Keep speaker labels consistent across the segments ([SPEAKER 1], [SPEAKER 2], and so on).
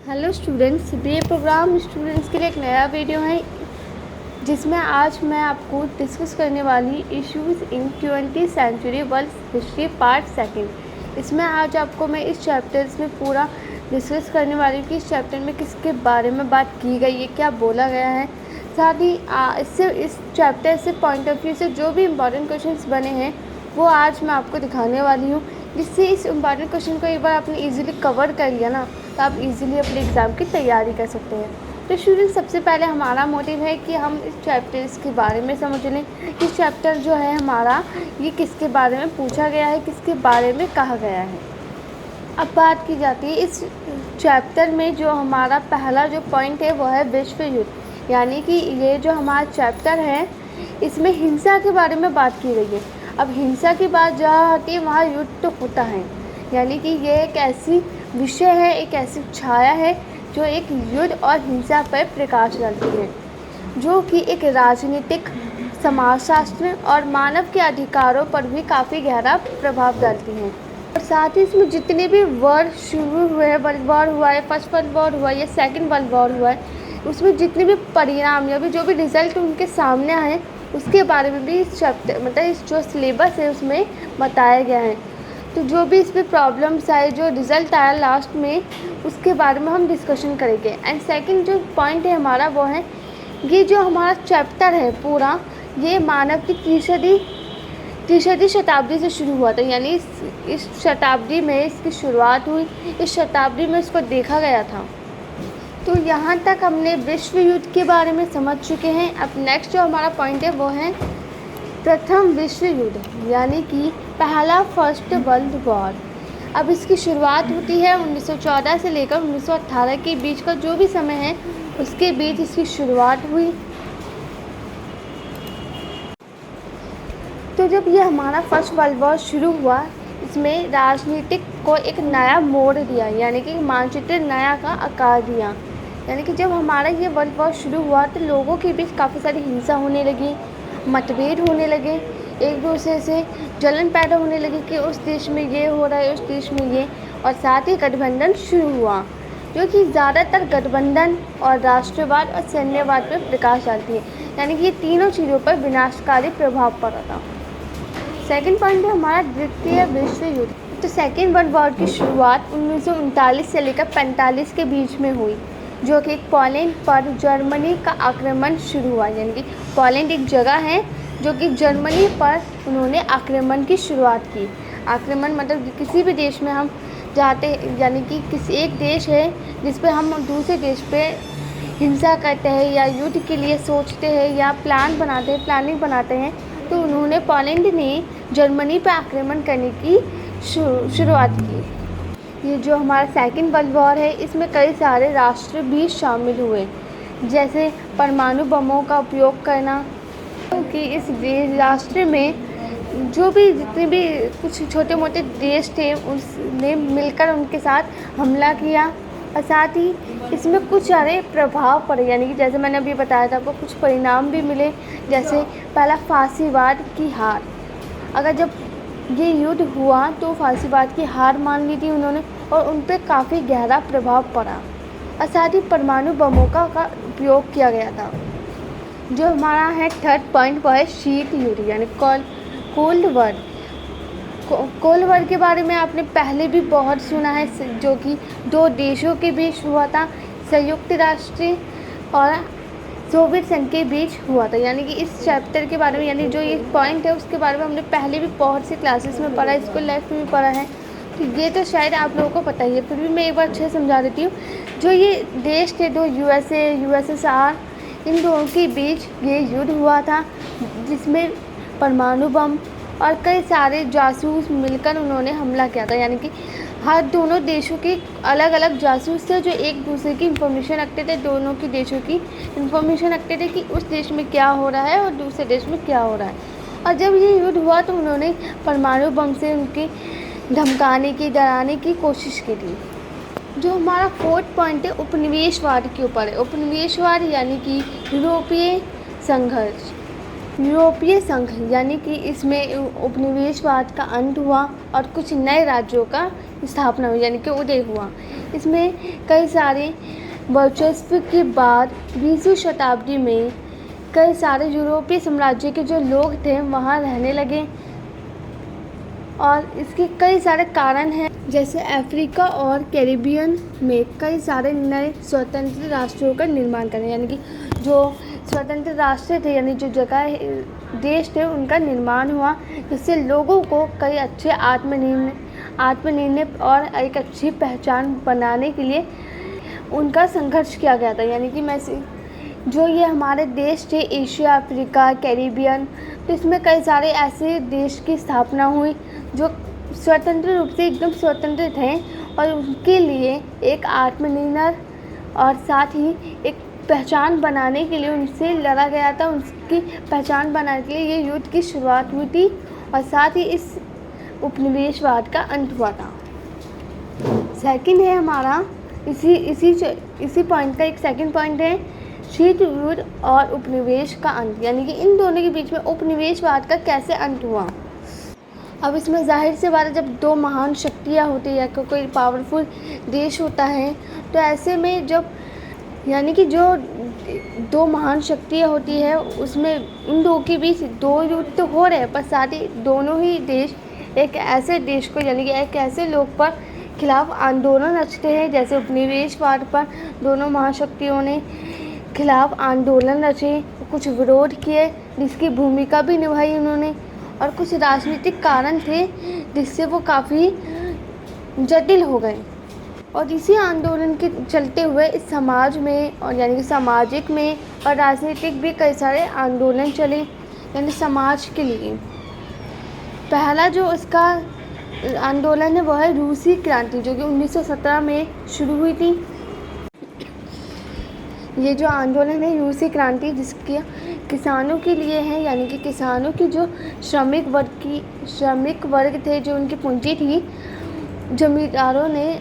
[SPEAKER 1] Hello students, ये programme students के लिए एक नया वीडियो है जिसमें आज मैं आपको डिस्कस करने वाली issues in 20th century world history part second. इसमें आज आपको मैं इस चैप्टर्स में पूरा डिस्कस करने वाली हूँ कि इस चैप्टर में किसके बारे में बात की गई है, क्या बोला गया है। साथ ही इस चैप्टर से पॉइंट ऑफ व्यू से जो भी इम्पॉर्टेंट क्वेश्चंस बने हैं वो आज मैं आपको दिखाने वाली हूँ, जिससे इस इम्पॉर्टेंट क्वेश्चन को एक बार आपने इजीली कवर कर लिया ना तो आप इजीली अपने एग्ज़ाम की तैयारी कर सकते हैं। तो स्टूडेंट, सबसे पहले हमारा मोटिव है कि हम इस चैप्टर्स के बारे में समझ लें। इस चैप्टर जो है हमारा, ये किसके बारे में पूछा गया है, किसके बारे में कहा गया है। अब बात की जाती है इस चैप्टर में जो हमारा पहला जो पॉइंट है वो है विश्व युद्ध, यानी कि ये जो हमारा चैप्टर है इसमें हिंसा के बारे में बात की गई है। अब हिंसा की बात जहाँ आती है वहाँ युद्ध तो होता है, यानी कि ये एक ऐसी विषय है, एक ऐसी छाया है जो एक युद्ध और हिंसा पर प्रकाश डालती है, जो कि एक राजनीतिक, समाजशास्त्र और मानव के अधिकारों पर भी काफ़ी गहरा प्रभाव डालती है। और साथ ही इसमें जितने भी वॉर शुरू हुए हैं, वर्ल्ड वॉर हुआ है, फर्स्ट वर्ल्ड वॉर हुआ है या सेकंड वर्ल्ड वॉर हुआ है, उसमें जितने भी परिणाम या भी जो भी रिज़ल्ट उनके सामने आए उसके बारे में भी इस चैप्टर मतलब इस जो सिलेबस है उसमें बताया गया है। तो जो भी इसमें प्रॉब्लम्स आए, जो रिज़ल्ट आया लास्ट में, उसके बारे में हम डिस्कशन करेंगे। एंड सेकंड जो पॉइंट है हमारा वो है, ये जो हमारा चैप्टर है पूरा, ये मानव की तीसरी शताब्दी से शुरू हुआ था, यानी इस शताब्दी में इसकी शुरुआत हुई, इस शताब्दी में इसको देखा गया था। तो यहाँ तक हमने विश्व युद्ध के बारे में समझ चुके हैं। अब नेक्स्ट जो हमारा पॉइंट है वो है प्रथम विश्व युद्ध, यानी कि पहला फर्स्ट वर्ल्ड वॉर। अब इसकी शुरुआत होती है 1914 से लेकर 1918 के बीच का जो भी समय है उसके बीच इसकी शुरुआत हुई। तो जब ये हमारा फर्स्ट वर्ल्ड वॉर शुरू हुआ, इसमें राजनीतिक को एक नया मोड़ दिया, यानी कि मानचित्र नया का आकार दिया। यानी कि जब हमारा ये वर्ल्ड वॉर शुरू हुआ तो लोगों के बीच काफ़ी सारी हिंसा होने लगी, मतभेद होने लगे, एक दूसरे से जलन पैदा होने लगी कि उस देश में ये हो रहा है, उस देश में ये, और साथ ही गठबंधन शुरू हुआ, जो कि ज़्यादातर गठबंधन और राष्ट्रवाद और सैन्यवाद पर प्रकाश डालती है, यानी कि ये तीनों चीज़ों पर विनाशकारी प्रभाव पड़ा था। सेकेंड पॉइंट है हमारा द्वितीय विश्व युद्ध। तो सेकेंड वर्ल्ड वॉर की शुरुआत 1939 से लेकर 45 के बीच में हुई, जो कि पोलैंड पर जर्मनी का आक्रमण शुरू हुआ। यानी कि पोलैंड एक जगह है जो कि जर्मनी पर उन्होंने आक्रमण की शुरुआत की। आक्रमण मतलब किसी भी देश में हम जाते, यानी कि किसी एक देश है जिस पे हम दूसरे देश पे हिंसा करते हैं या युद्ध के लिए सोचते हैं या प्लानिंग बनाते हैं, तो उन्होंने पोलैंड ने जर्मनी पर आक्रमण करने की शुरुआत की। ये जो हमारा सेकेंड वर्ल्ड वॉर है इसमें कई सारे राष्ट्र भी शामिल हुए, जैसे परमाणु बमों का उपयोग करना, क्योंकि इस राष्ट्र में जो भी जितने भी कुछ छोटे मोटे देश थे उसने मिलकर उनके साथ हमला किया। और साथ ही इसमें कुछ सारे प्रभाव पड़े, यानी कि जैसे मैंने अभी बताया था आपको, कुछ परिणाम भी मिले। जैसे पहला, फांसीवाद की हार। अगर जब ये युद्ध हुआ तो फांसीवाद की हार मान ली थी उन्होंने और उन पर काफ़ी गहरा प्रभाव पड़ा। और साथ ही परमाणु बमों का उपयोग किया गया था। जो हमारा है थर्ड पॉइंट वो है शीत युद्ध, यानी कोल्ड वॉर। कोल्ड वॉर के बारे में आपने पहले भी बहुत सुना है, जो कि दो देशों के बीच हुआ था, संयुक्त राष्ट्र और सोवियत संघ के बीच हुआ था। यानी कि इस चैप्टर के बारे में, यानी जो ये पॉइंट है उसके बारे में हमने पहले भी बहुत सी क्लासेस में पढ़ा है, स्कूल लाइफ में भी पढ़ा है, तो ये तो शायद आप लोगों को पता ही है, फिर भी मैं एक बार अच्छे से समझा देती हूँ। जो ये देश थे दो, यूएसएसआर, इन दोनों के बीच ये युद्ध हुआ था, जिसमें परमाणु बम और कई सारे जासूस मिलकर उन्होंने हमला किया था। यानी कि हर दोनों देशों के अलग अलग जासूस थे जो एक दूसरे की इन्फॉर्मेशन रखते थे, दोनों की देशों की इन्फॉर्मेशन रखते थे कि उस देश में क्या हो रहा है और दूसरे देश में क्या हो रहा है। और जब ये युद्ध हुआ तो उन्होंने परमाणु बम से उनकी धमकाने की, डराने की कोशिश की थी। जो हमारा फोर्थ पॉइंट है उपनिवेशवाद के ऊपर है। उपनिवेशवाद यानी कि यूरोपीय संघर्ष। यूरोपीय संघ यानी कि इसमें उपनिवेशवाद का अंत हुआ और कुछ नए राज्यों का स्थापना हुई यानी कि उदय हुआ। इसमें कई सारे वर्चस्व के बाद 20वीं शताब्दी में कई सारे यूरोपीय साम्राज्य के जो लोग थे वहाँ रहने लगे और इसके कई सारे कारण हैं, जैसे अफ्रीका और कैरिबियन में कई सारे नए स्वतंत्र राष्ट्रों का निर्माण करें, यानी कि जो स्वतंत्र राष्ट्र थे यानी जो जगह देश थे उनका निर्माण हुआ, जिससे लोगों को कई अच्छे आत्मनिर्भर और एक अच्छी पहचान बनाने के लिए उनका संघर्ष किया गया था। यानी कि जो ये हमारे देश थे एशिया, अफ्रीका, कैरिबियन, तो इसमें कई सारे ऐसे देश की स्थापना हुई जो स्वतंत्र रूप से एकदम स्वतंत्र थे और उनके लिए एक आत्मनिर्भर और साथ ही एक पहचान बनाने के लिए उनसे लड़ा गया था। उनकी पहचान बनाने के लिए ये युद्ध की शुरुआत हुई थी और साथ ही इस उपनिवेशवाद का अंत हुआ था। सेकंड है हमारा इसी पॉइंट का एक सेकंड पॉइंट है शीत युद्ध और उपनिवेश का अंत, यानी कि इन दोनों के बीच में उपनिवेशवाद का कैसे अंत हुआ। अब इसमें जाहिर सी बात है, जब दो महान शक्तियाँ होती है या कोई पावरफुल देश होता है तो ऐसे में जब यानी कि जो दो महान शक्तियाँ होती है उसमें उन दो के बीच दो युद्ध तो हो रहे हैं, पर साथ ही दोनों ही देश एक ऐसे देश को यानी कि एक ऐसे लोग पर खिलाफ आंदोलन रचते हैं, जैसे उपनिवेशवाद पर दोनों महाशक्तियों ने खिलाफ आंदोलन रचे, कुछ विरोध किए जिसकी भूमिका भी निभाई उन्होंने, और कुछ राजनीतिक कारण थे जिससे वो काफ़ी जटिल हो गए। और इसी आंदोलन के चलते हुए इस समाज में और यानी कि सामाजिक में और राजनीतिक भी कई सारे आंदोलन चले यानी समाज के लिए। पहला जो इसका आंदोलन है वह है रूसी क्रांति, जो कि 1917 में शुरू हुई थी। ये जो आंदोलन है रूसी क्रांति जिसके किसानों के लिए है, यानी कि किसानों की जो श्रमिक वर्ग थे, जो उनकी पूंजी थी जमींदारों ने।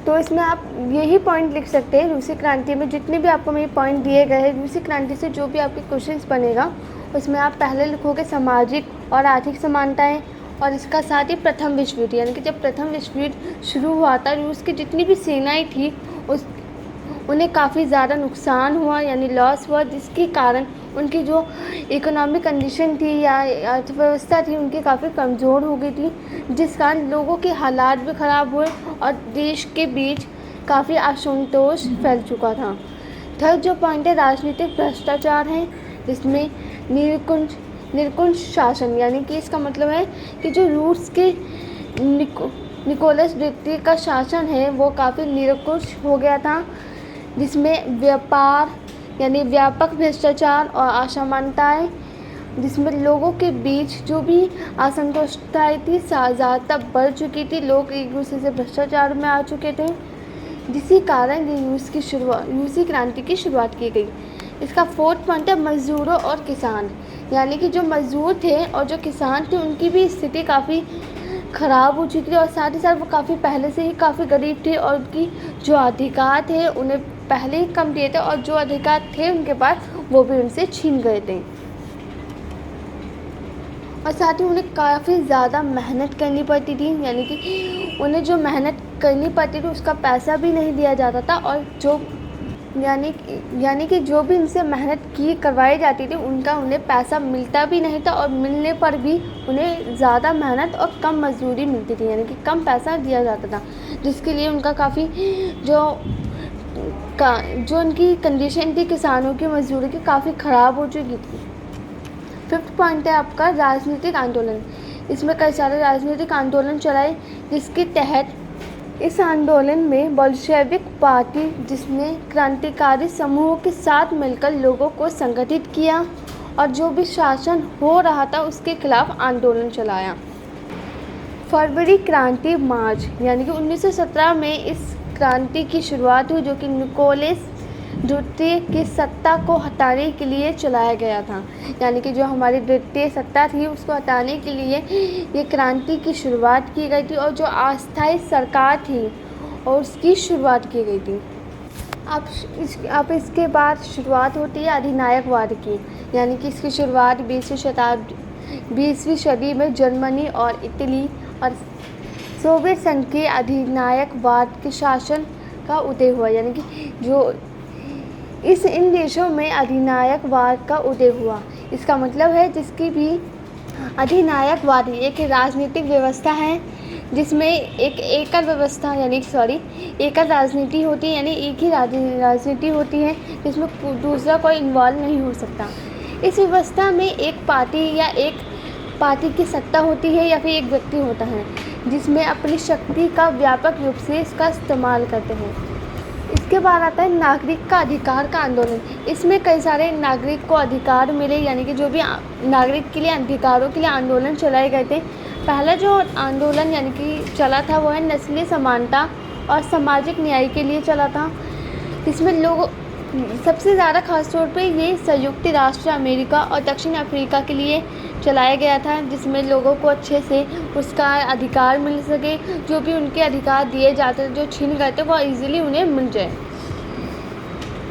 [SPEAKER 1] तो इसमें आप यही पॉइंट लिख सकते हैं रूसी क्रांति में, जितने भी आपको मेरे पॉइंट दिए गए हैं रूसी क्रांति से जो भी आपके क्वेश्चंस बनेगा उसमें आप पहले लिखोगे सामाजिक और आर्थिक समानताएं और इसका साथ ही प्रथम विश्व युद्ध, यानी कि जब प्रथम विश्व युद्ध शुरू हुआ था रूस की जितनी भी सेनाएं थी उन्हें काफ़ी ज़्यादा नुकसान हुआ यानी लॉस हुआ, जिसके कारण उनकी जो इकोनॉमिक कंडीशन थी या अर्थव्यवस्था थी उनकी काफ़ी कमज़ोर हो गई थी, जिस कारण लोगों के हालात भी ख़राब हुए और देश के बीच काफ़ी असंतोष फैल चुका था। थर्ड जो पॉइंट है राजनीतिक भ्रष्टाचार है, जिसमें निरंकुश शासन, यानी कि इसका मतलब है कि जो रूस के निकोलस द्वितीय का शासन है वो काफ़ी निरंकुश हो गया था, जिसमें व्यापार यानी व्यापक भ्रष्टाचार और असमानताएं, जिसमें लोगों के बीच जो भी असंतुष्टताएं थी ज़्यादातर बढ़ चुकी थी, लोग एक दूसरे से भ्रष्टाचार में आ चुके थे, जिसके कारण ये रूसी क्रांति की शुरुआत की गई। इसका फोर्थ पॉइंट है मज़दूरों और किसान, यानी कि जो मज़दूर थे और जो किसान थे उनकी भी स्थिति काफ़ी ख़राब हो चुकी थी और साथ ही साथ वो काफ़ी पहले से ही काफ़ी गरीब थे और उनकी जो अधिकार थे उन्हें पहले ही कम दिए थे और जो अधिकार थे उनके पास वो भी उनसे छीन गए थे और साथ ही उन्हें काफ़ी ज़्यादा मेहनत करनी पड़ती थी, यानी कि उन्हें जो मेहनत करनी पड़ती थी उसका पैसा भी नहीं दिया जाता था और जो यानी कि जो भी उनसे मेहनत करवाई जाती थी उनका उन्हें पैसा मिलता भी नहीं था और मिलने पर भी उन्हें ज़्यादा मेहनत और कम मजदूरी मिलती थी, यानी कि कम पैसा दिया जाता था, जिसके लिए उनका काफ़ी जो उनकी कंडीशन थी किसानों की मजदूरी की काफ़ी ख़राब हो चुकी थी। फिफ्थ पॉइंट है आपका राजनीतिक आंदोलन। इसमें कई सारे राजनीतिक आंदोलन चलाए, जिसके तहत इस आंदोलन में बोल्शेविक पार्टी, जिसने क्रांतिकारी समूहों के साथ मिलकर लोगों को संगठित किया और जो भी शासन हो रहा था उसके खिलाफ आंदोलन चलाया। फरवरी क्रांति मार्च, यानी कि 1917 में इस क्रांति की शुरुआत हुई, जो कि निकोलस द्वितीय की सत्ता को हटाने के लिए चलाया गया था, यानी कि जो हमारी द्वितीय सत्ता थी उसको हटाने के लिए ये क्रांति की शुरुआत की गई थी और जो अस्थायी सरकार थी और उसकी शुरुआत की गई थी। अब इसके बाद शुरुआत होती है अधिनायकवाद की, यानी कि इसकी शुरुआत 20वीं सदी में जर्मनी और इटली और सोवियत संघ के अधिनायकवाद के शासन का उदय हुआ, यानी कि जो इन देशों में अधिनायकवाद का उदय हुआ। इसका मतलब है जिसकी भी अधिनायकवाद एक राजनीतिक व्यवस्था है जिसमें एकल व्यवस्था एकल राजनीति होती है, यानी एक ही राजनीति होती है जिसमें दूसरा कोई इन्वॉल्व नहीं हो सकता। इस व्यवस्था में एक पार्टी की सत्ता होती है या फिर एक व्यक्ति होता है जिसमें अपनी शक्ति का व्यापक रूप से इसका इस्तेमाल करते हैं। इसके बाद आता है नागरिक का अधिकार का आंदोलन। इसमें कई सारे नागरिक को अधिकार मिले, यानी कि जो भी नागरिक के लिए अधिकारों के लिए आंदोलन चलाए गए थे। पहला जो आंदोलन यानी कि चला था वो है नस्लीय समानता और सामाजिक न्याय के लिए चला था। इसमें लोग सबसे ज़्यादा खास तौर पे ये संयुक्त राष्ट्र अमेरिका और दक्षिण अफ्रीका के लिए चलाया गया था, जिसमें लोगों को अच्छे से उसका अधिकार मिल सके, जो भी उनके अधिकार दिए जाते थे जो छीन गए थे वो इजीली उन्हें मिल जाए।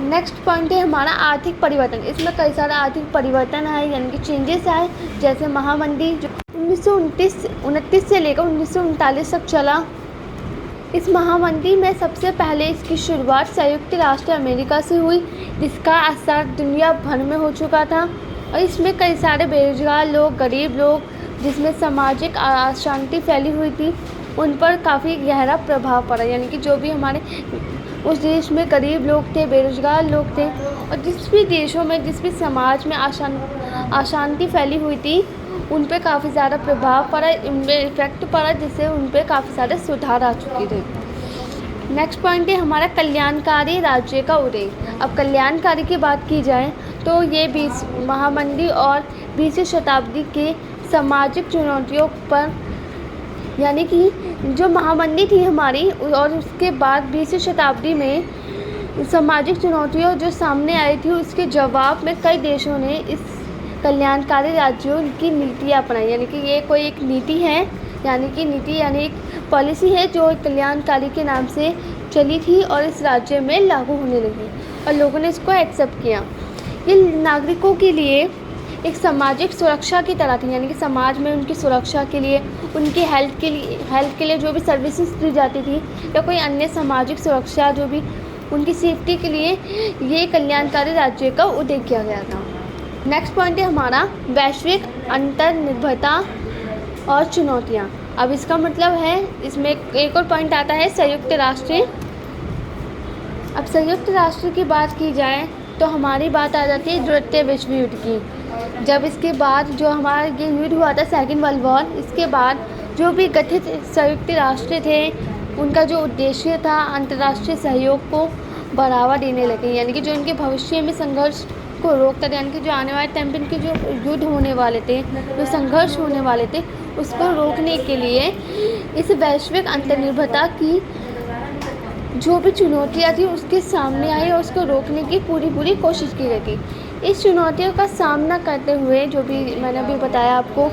[SPEAKER 1] नेक्स्ट पॉइंट है हमारा आर्थिक परिवर्तन। इसमें कई सारे आर्थिक परिवर्तन आए, यानी कि चेंजेस आए, जैसे महामंदी जो 1929 से लेकर 1939 तक चला। इस महामंदी में सबसे पहले इसकी शुरुआत संयुक्त राष्ट्र अमेरिका से हुई, जिसका असर दुनिया भर में हो चुका था। और इसमें कई सारे बेरोजगार लोग, गरीब लोग, जिसमें सामाजिक अशांति फैली हुई थी, उन पर काफ़ी गहरा प्रभाव पड़ा। यानी कि जो भी हमारे उस देश में गरीब लोग थे, बेरोजगार लोग थे, और जिस भी देशों में जिस भी समाज में अशांति फैली हुई थी, उन पे काफ़ी ज़्यादा प्रभाव पड़ा, उन पर इफ़ेक्ट पड़ा, जिससे उन पे काफ़ी सारे सुधार आ चुके थे। नेक्स्ट पॉइंट है हमारा कल्याणकारी राज्य का उदय। अब कल्याणकारी की बात की जाए तो ये महामंदी और 20वीं शताब्दी के सामाजिक चुनौतियों पर, यानी कि जो महामंदी थी हमारी और उसके बाद 20वीं शताब्दी में सामाजिक चुनौतियों जो सामने आई थी, उसके जवाब में कई देशों ने इस कल्याणकारी राज्यों की नीतियाँ अपनाई। यानी कि ये कोई एक नीति है, यानी एक पॉलिसी है जो कल्याणकारी के नाम से चली थी और इस राज्य में लागू होने लगी और लोगों ने इसको एक्सेप्ट किया। ये नागरिकों के लिए एक सामाजिक सुरक्षा की तरह थी, यानी कि समाज में उनकी सुरक्षा के लिए, उनकी हेल्थ के लिए जो भी सर्विसेज दी जाती थी या कोई अन्य सामाजिक सुरक्षा जो भी उनकी सेफ्टी के लिए, ये कल्याणकारी राज्य का उदय किया गया था। नेक्स्ट पॉइंट है हमारा वैश्विक अंतर्निर्भरता और चुनौतियाँ। अब इसका मतलब है, इसमें एक और पॉइंट आता है संयुक्त राष्ट्र। अब संयुक्त राष्ट्र की बात की जाए तो हमारी बात आ जाती है द्वितीय विश्व युद्ध की। जब इसके बाद जो हमारा ये युद्ध हुआ था सेकेंड वर्ल्ड वॉर, इसके बाद जो भी गठित संयुक्त राष्ट्र थे उनका जो उद्देश्य था अंतर्राष्ट्रीय सहयोग को बढ़ावा देने लगे, यानी कि जो इनके भविष्य में संघर्ष को रोकता था, यानी कि जो आने वाले टाइम पे इनके जो युद्ध होने वाले थे, जो संघर्ष होने वाले थे, उसको रोकने के लिए इस वैश्विक अंतर्निर्भरता की जो भी चुनौतियाँ थी उसके सामने आई और उसको रोकने की पूरी कोशिश की गई थी। इस चुनौतियों का सामना करते हुए, जो भी मैंने अभी बताया आपको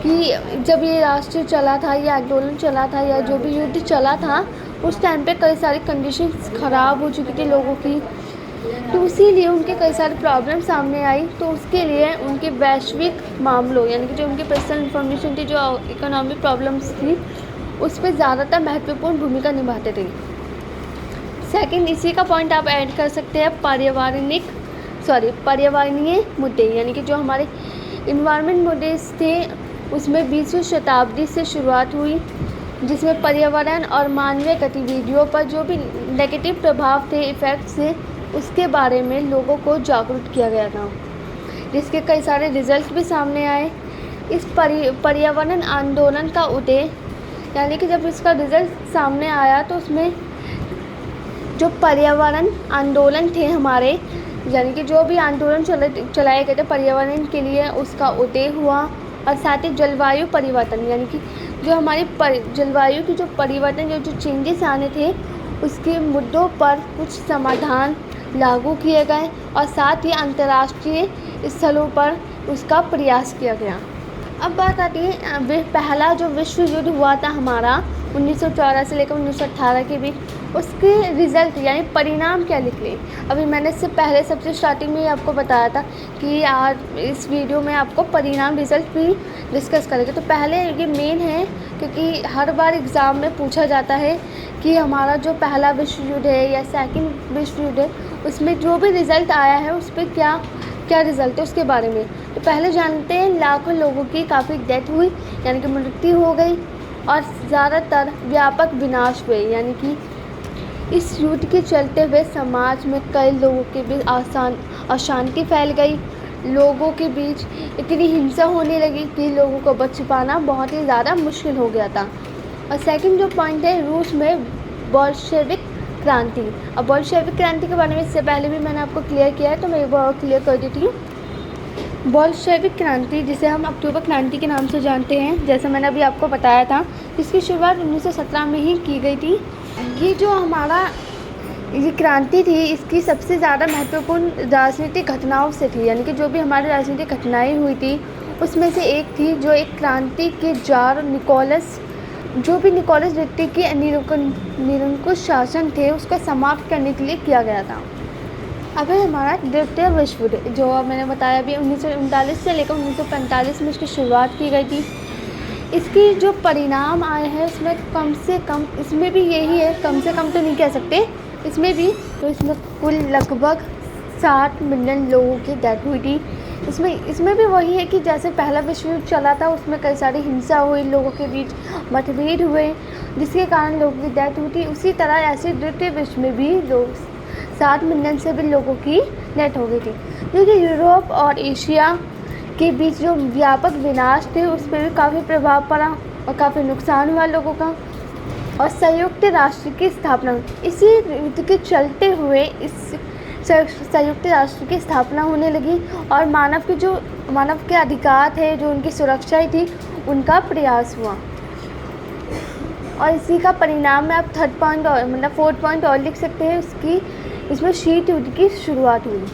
[SPEAKER 1] कि जब ये राष्ट्र चला था, ये आंदोलन चला था या जो भी युद्ध चला था, उस टाइम पे कई सारी कंडीशंस ख़राब हो चुकी थी लोगों की, तो इसीलिए उनके कई सारे प्रॉब्लम सामने आई। तो उसके लिए उनके वैश्विक मामलों, यानी कि जो उनकी पर्सनल इन्फॉर्मेशन थी, जो इकोनॉमिक प्रॉब्लम्स थी, उस पर ज़्यादातर महत्वपूर्ण भूमिका निभाते थे। सेकंड, इसी का पॉइंट आप ऐड कर सकते हैं पर्यावरणीय मुद्दे, यानी कि जो हमारे इन्वायरमेंट मुद्दे थे उसमें 20वीं शताब्दी से शुरुआत हुई, जिसमें पर्यावरण और मानवीय गतिविधियों पर जो भी नेगेटिव प्रभाव थे, इफ़ेक्ट्स थे, उसके बारे में लोगों को जागरूक किया गया था, जिसके कई सारे रिजल्ट भी सामने आए। इस पर्यावरण आंदोलन का उदय, यानी कि जब इसका रिजल्ट सामने आया तो उसमें जो पर्यावरण आंदोलन थे हमारे, यानी कि जो भी आंदोलन चलाए गए थे पर्यावरण के लिए, उसका उदय हुआ। और साथ ही जलवायु परिवर्तन, यानी कि जो हमारी जलवायु की जो परिवर्तन, जो चेंजेस आने थे, उसके मुद्दों पर कुछ समाधान लागू किए गए और साथ ही अंतर्राष्ट्रीय स्थलों पर उसका प्रयास किया गया। अब बात आती है पहला जो विश्व युद्ध हुआ था हमारा 1914 से लेकर 1918 के बीच, उसके रिज़ल्ट यानी परिणाम क्या निकले। अभी मैंने इससे पहले सबसे स्टार्टिंग में ही आपको बताया था कि आज इस वीडियो में आपको परिणाम रिज़ल्ट भी डिस्कस करेंगे। तो पहले ये मेन है, क्योंकि हर बार एग्ज़ाम में पूछा जाता है कि हमारा जो पहला विश्व युद्ध है या सेकंड विश्व युद्ध है, उसमें जो भी रिज़ल्ट आया है उस पर क्या क्या रिज़ल्ट है उसके बारे में। तो पहले जानते हैं, लाखों लोगों की काफ़ी डेथ हुई यानी कि मृत्यु हो गई, और ज़्यादातर व्यापक विनाश हुए, यानी कि इस युद्ध के चलते हुए समाज में कई लोगों के बीच अशांति फैल गई। लोगों के बीच इतनी हिंसा होने लगी कि लोगों को बच पाना बहुत ही ज़्यादा मुश्किल हो गया था। और सेकंड जो पॉइंट है, रूस में बोल्शेविक क्रांति। अब बोल्शेविक क्रांति के बारे में इससे पहले भी मैंने आपको क्लियर किया है, तो मैं एक बार क्लियर कर देती हूँ। बोल्शेविक क्रांति, जिसे हम अक्टूबर क्रांति के नाम से जानते हैं, जैसा मैंने अभी आपको बताया था, इसकी शुरुआत 1917 में ही की गई थी। ये जो हमारा ये क्रांति थी, इसकी सबसे ज़्यादा महत्वपूर्ण राजनीतिक घटनाओं से थी, यानी कि जो भी हमारी राजनीतिक घटनाएं हुई थी उसमें से एक थी, जो एक क्रांति के जार निकोलस द्वितीय के निरंकुश शासन थे उसको समाप्त करने के लिए किया गया था। अब है हमारा द्वितीय विश्व युद्ध, जो मैंने बताया अभी 1939 से लेकर 1945 में इसकी शुरुआत की गई थी। इसकी जो परिणाम आए हैं उसमें कम से कम, इसमें भी यही है, कम से कम तो नहीं कह सकते इसमें भी, तो इसमें कुल लगभग 60 मिलियन लोगों की डेथ हुई थी। इसमें भी वही है कि जैसे पहला विश्व युद्ध चला था उसमें कई सारी हिंसा हुई, लोगों के बीच मतभेद हुए जिसके कारण लोगों की डेथ हुई थी। उसी तरह ऐसे द्वितीय विश्व में भी लोग 60 मिलियन से भी लोगों की डेथ हो गई थी, क्योंकि यूरोप और एशिया के बीच जो व्यापक विनाश थे उस पर भी काफ़ी प्रभाव पड़ा और काफ़ी नुकसान हुआ लोगों का। और संयुक्त राष्ट्र की स्थापना, इसी युद्ध के चलते हुए इस संयुक्त राष्ट्र की स्थापना होने लगी, और मानव के अधिकार थे, जो उनकी सुरक्षा ही थी, उनका प्रयास हुआ। और इसी का परिणाम में आप थर्ड पॉइंट और मतलब फोर्थ पॉइंट और लिख सकते हैं, इसमें शीत युद्ध की शुरुआत हुई।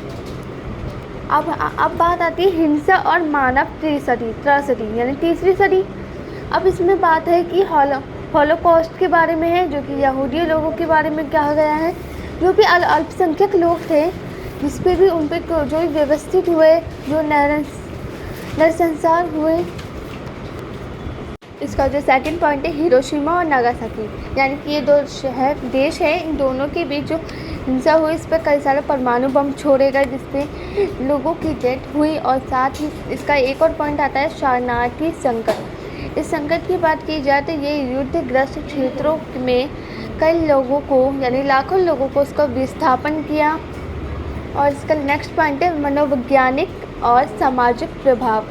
[SPEAKER 1] अब बात आती है हिंसा और मानव त्रासदी यानी तीसरी सदी। अब इसमें बात है कि हॉलोकॉस्ट के बारे में है, जो कि यहूदी लोगों के बारे में कहा गया है, जो भी अल्पसंख्यक लोग थे, जिस पे भी उन पर जो व्यवस्थित हुए, जो नरसंहार हुए। इसका जो सेकंड पॉइंट है हिरोशिमा और नागासाकी, यानी कि ये दो देश हैं, इन दोनों के बीच जो हिंसा हुई, इस पर कई सारे परमाणु बम छोड़े गए जिसपे लोगों की डेथ हुई। और साथ ही इसका एक और पॉइंट आता है शरणार्थी संकट। इस संकट की बात की जाए तो ये युद्धग्रस्त क्षेत्रों में कई लोगों को यानी लाखों लोगों को उसका विस्थापन किया। और इसका नेक्स्ट पॉइंट है मनोवैज्ञानिक और सामाजिक प्रभाव।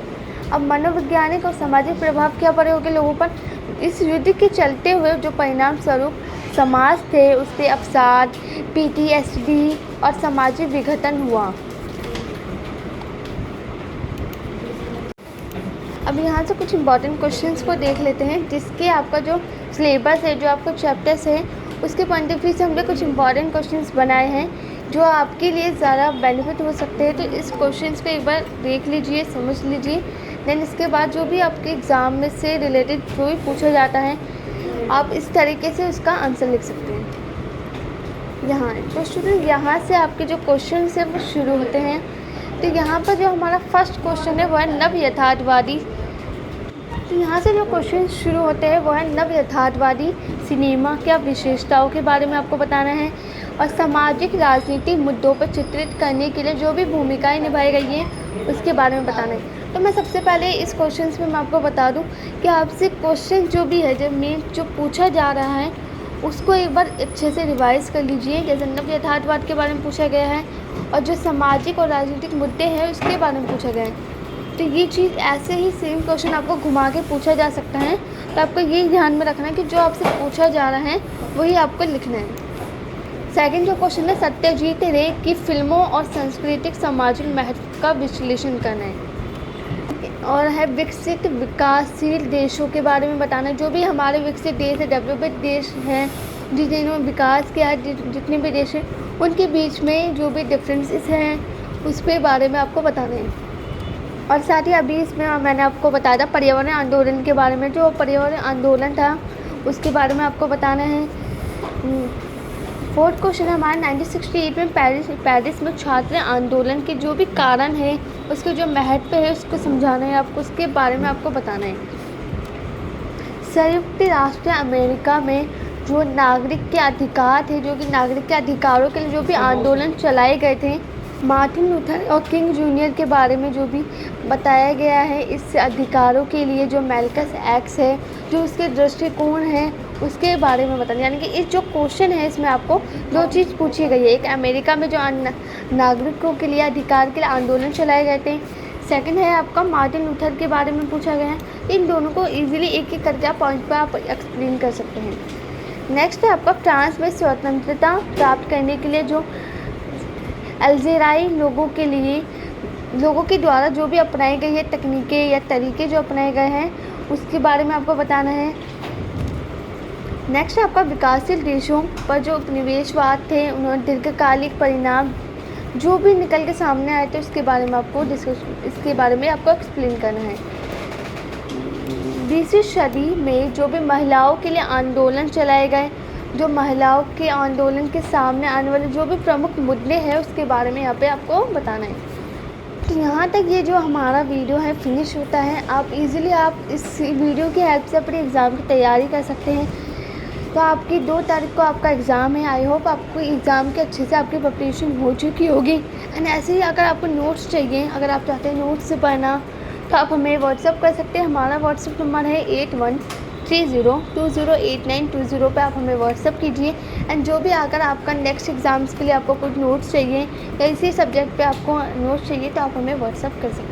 [SPEAKER 1] अब मनोवैज्ञानिक और सामाजिक प्रभाव क्या पड़े होंगे लोगों पर। इस युद्ध के चलते हुए जो परिणाम स्वरूप समाज थे उस पर अवसाद, PTSD और सामाजिक विघटन हुआ। अब यहाँ से कुछ इम्पॉर्टेंट क्वेश्चंस को देख लेते हैं, जिसके आपका जो सिलेबस है, जो आपका चैप्टर्स है, उसके पॉइंट ऑफ व्यू से हमने कुछ इम्पॉर्टेंट क्वेश्चंस बनाए हैं जो आपके लिए ज़्यादा बेनिफिट हो सकते हैं। तो इस क्वेश्चंस को एक बार देख लीजिए, समझ लीजिए, देन इसके बाद जो भी आपके एग्ज़ाम में से रिलेटेड जो भी पूछा जाता है आप इस तरीके से उसका आंसर लिख सकते हैं। यहाँ तो स्टूडेंट, यहाँ से आपके जो क्वेश्चन है वो शुरू होते हैं। तो यहाँ पर जो हमारा फर्स्ट क्वेश्चन है वो है नव यथार्थवादी। तो यहाँ से जो क्वेश्चन शुरू होते हैं वो है नव यथार्थवादी सिनेमा क्या विशेषताओं के बारे में आपको बताना है, और सामाजिक राजनीतिक मुद्दों पर चित्रित करने के लिए जो भी भूमिकाएं निभाई गई हैं उसके बारे में बताना है। तो मैं सबसे पहले इस क्वेश्चन में मैं आपको बता दूं कि आपसे क्वेश्चन जो भी है, जब मेन जो पूछा जा रहा है उसको एक बार अच्छे से रिवाइज़ कर लीजिए। जैसे नव यथार्थवाद के बारे में पूछा गया है और जो सामाजिक और राजनीतिक मुद्दे हैं उसके बारे में पूछा गया है। तो ये चीज़ ऐसे ही सेम क्वेश्चन आपको घुमा के पूछा जा सकता है। तो आपको ये ध्यान में रखना है कि जो आपसे पूछा जा रहा है वही आपको लिखना है। सेकंड जो क्वेश्चन है सत्यजीत रे की फिल्मों और सांस्कृतिक सामाजिक महत्व का विश्लेषण करना है। और है विकसित विकासशील देशों के बारे में बताना है। जो भी हमारे विकसित देश है, डेवलप्ड देश हैं, जिन्होंने विकास किया है, जितने भी देश हैं उनके बीच में जो भी डिफरेंसेस हैं उस पे बारे में आपको बताना है। और साथ ही अभी इसमें मैंने आपको बताया था पर्यावरण आंदोलन के बारे में। जो पर्यावरण आंदोलन था उसके बारे में आपको बताना है। फोर्थ क्वेश्चन है हमारा 1968 में पेरिस में छात्र आंदोलन के जो भी कारण है, उसके जो महत्व है उसको समझाना है आपको, उसके बारे में आपको बताना है। संयुक्त राष्ट्र अमेरिका में जो नागरिक के अधिकार थे, जो कि नागरिक के अधिकारों के लिए जो भी आंदोलन चलाए गए थे, मार्टिन लूथर और किंग जूनियर के बारे में जो भी बताया गया है, इस अधिकारों के लिए जो मैल्थस एक्ट है, जो उसके दृष्टिकोण है, उसके बारे में बताना। यानी कि इस जो क्वेश्चन है इसमें आपको दो चीज़ पूछी गई है। एक अमेरिका में जो नागरिकों के लिए अधिकार के लिए आंदोलन चलाए गए थे, सेकंड है आपका मार्टिन लूथर के बारे में पूछा गया है। इन दोनों को इजीली एक एक करके आप पॉइंट पर आप एक्सप्लेन कर सकते हैं। नेक्स्ट है आपका फ्रांस में स्वतंत्रता प्राप्त करने के लिए जो अल्जेरियाई लोगों के द्वारा जो भी अपनाई गई है तकनीकें या तरीके जो अपनाए गए हैं, उसके बारे में आपको बताना है। नेक्स्ट है आपका विकासशील देशों पर जो उपनिवेशवाद थे, उन्होंने दीर्घकालिक परिणाम जो भी निकल के सामने आए थे, उसके बारे में आपको एक्सप्लेन करना है। 20वीं सदी में जो भी महिलाओं के लिए आंदोलन चलाए गए, जो महिलाओं के आंदोलन के सामने आने वाले जो भी प्रमुख मुद्दे हैं, उसके बारे में यहाँ पे आपको बताना है। तो यहाँ तक ये जो हमारा वीडियो है फिनिश होता है। आप इजीली आप इस वीडियो की हेल्प से अपने एग्ज़ाम की तैयारी कर सकते हैं। तो आपकी 2 तारीख को आपका एग्ज़ाम है। आई होप आपको एग्ज़ाम के अच्छे से आपकी प्रिपरेशन हो चुकी होगी। एंड ऐसे ही अगर आपको नोट्स चाहिए, अगर आप चाहते हैं नोट्स से पढ़ना, तो आप हमें व्हाट्सअप कर सकते हैं। हमारा व्हाट्सअप नंबर है 8130208920 पे आप हमें व्हाट्सअप कीजिए। एंड जो भी अगर आपका नेक्स्ट एग्ज़ाम्स के लिए आपको कुछ नोट्स चाहिए या इसी सब्जेक्ट पे आपको नोट्स चाहिए, तो आप हमें व्हाट्सअप कर सकते हैं।